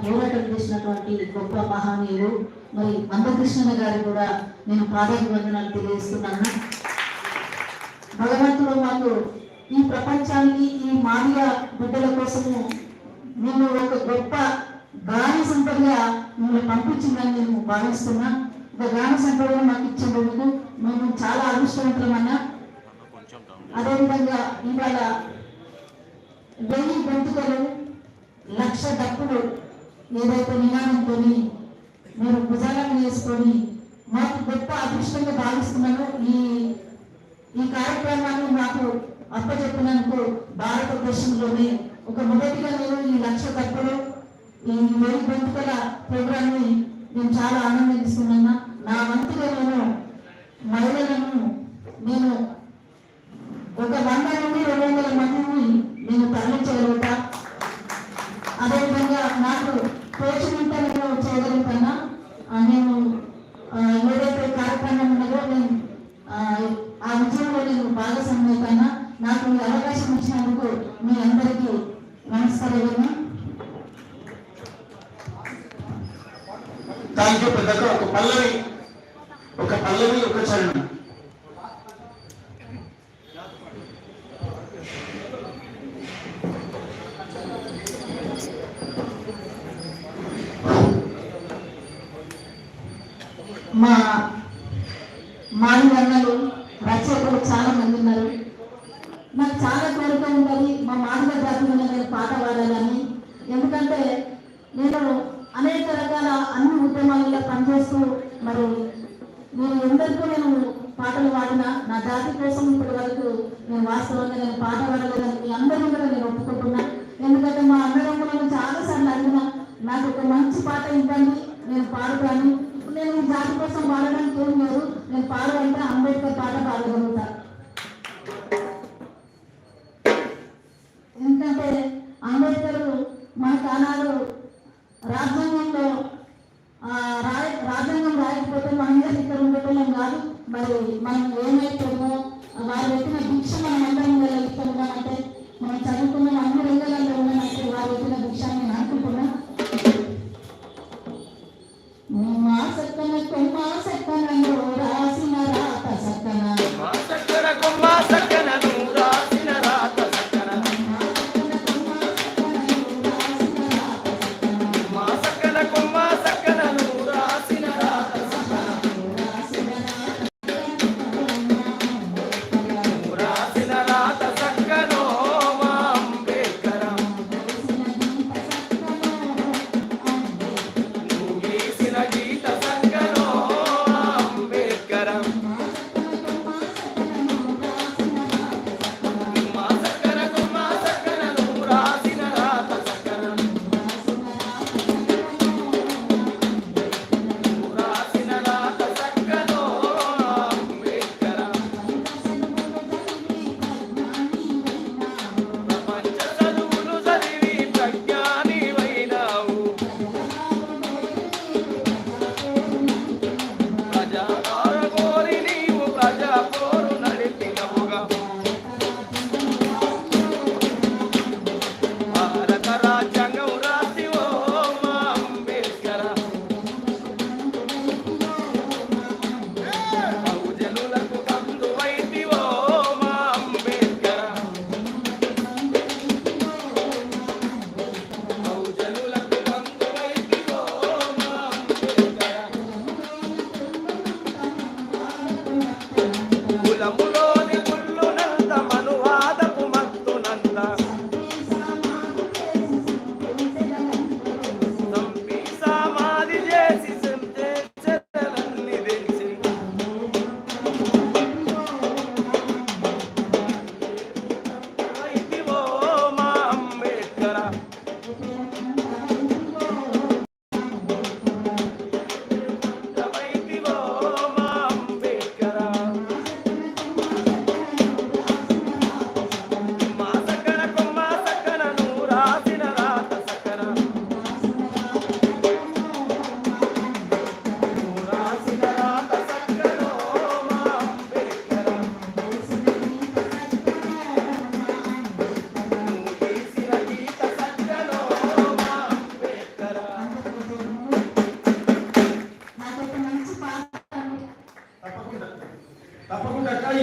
పోరాటం చేసినటువంటి గొప్ప మహనీయులు మరి మందకృష్ణ గారు కూడా నేను పాదాభివందనాలు తెలియజేస్తున్నాను. భగవంతుడు మాకు ఈ ప్రపంచానికి ఈ మాదిగ బిడ్డల కోసము నేను ఒక గొప్ప గాన సంపదగా మిమ్మల్ని పంపించిందని నేను భావిస్తున్నా. ఒక గాన సంపదగా మాకు ఇచ్చినందుకు మేము చాలా అదృష్టవంతులమన్నా. అదేవిధంగా ఇవాళ 1000 గొంతుకలు 1,00,000 డప్పులు ఏదైతే నినాదంతో మీరు భుజాలను వేసుకొని మాకు గొప్ప అదృష్టంగా భావిస్తున్నాను. ఈ కార్యక్రమాన్ని మాకు అప్పచెప్పినందుకు భారతదేశంలోనే ఒక మొదటిగా నేను ఈ 1,00,000 డప్పులు ఈ 1000 గొంతుకల ప్రోగ్రామ్ని నేను చాలా ఆనందిస్తున్నాను. నా వంతుగా నేను మహిళలను నేను ఒక 100 నుండి 200 మందిని నేను తరలించగలుగుతా. అదేవిధంగా నాకు తోచినంత నేను చేయగలుగుతానా. నేను ఏదైతే కార్యక్రమం ఉన్నదో నేను ఆ విజయంలో నేను భాగస్వామ్యతానా. నాకు ఈ అవకాశం ఇచ్చినందుకు మీ అందరికీ నమస్కారాలు. దాంట్లో పెద్దగా ఒక పల్లవి ఒక చరణం. మా మాదిగన్నలు రచయితలు చాలా మంది ఉన్నారు. నాకు చాలా కోరిక ఉన్నది మా మాదిగ జాతిలో నేను పాట పాడాలని. ఎందుకంటే నేను అనేక రకాల అన్ని ఉద్యమాలలో పనిచేస్తూ మరి నేను ఎందరికీ నేను పాటలు పాడినా నా జాతి కోసం ఇప్పటి వరకు నేను వాస్తవంగా నేను పాట పాడలేదని మీ అందరూ కూడా నేను ఒప్పుకుంటున్నా. ఎందుకంటే మా అన్నదమ్ములను చాలాసార్లు అడిగినా నాకు ఒక మంచి పాట ఇవ్వండి నేను పాడుతాను. నేను ఈ జాతి కోసం పాడడానికి ఏం లేదు. నేను పాడాలంటే అంబేద్కర్ పాట పాడగలుగుతా. ఎందుకంటే అంబేద్కర్ మనకు ఆనాడు రాజ్యాంగంలో రాజ్యాంగం రాయకపోతే మనం ఇక్కడ ఉండటం కాదు. మరి మనం ఏమైపోమో వారు పెట్టిన భిక్ష మనం అందరం ఇస్తున్నామంటే మనం చదువుకున్న అన్ని రంగాలలో ఉన్నామంటే వారు పెట్టిన భిక్ష నేను అనుకుంటున్నా. మా సక్కన కొమ్మ సక్కన రాసిన రాత సక్కన తప్పకుండా అక్క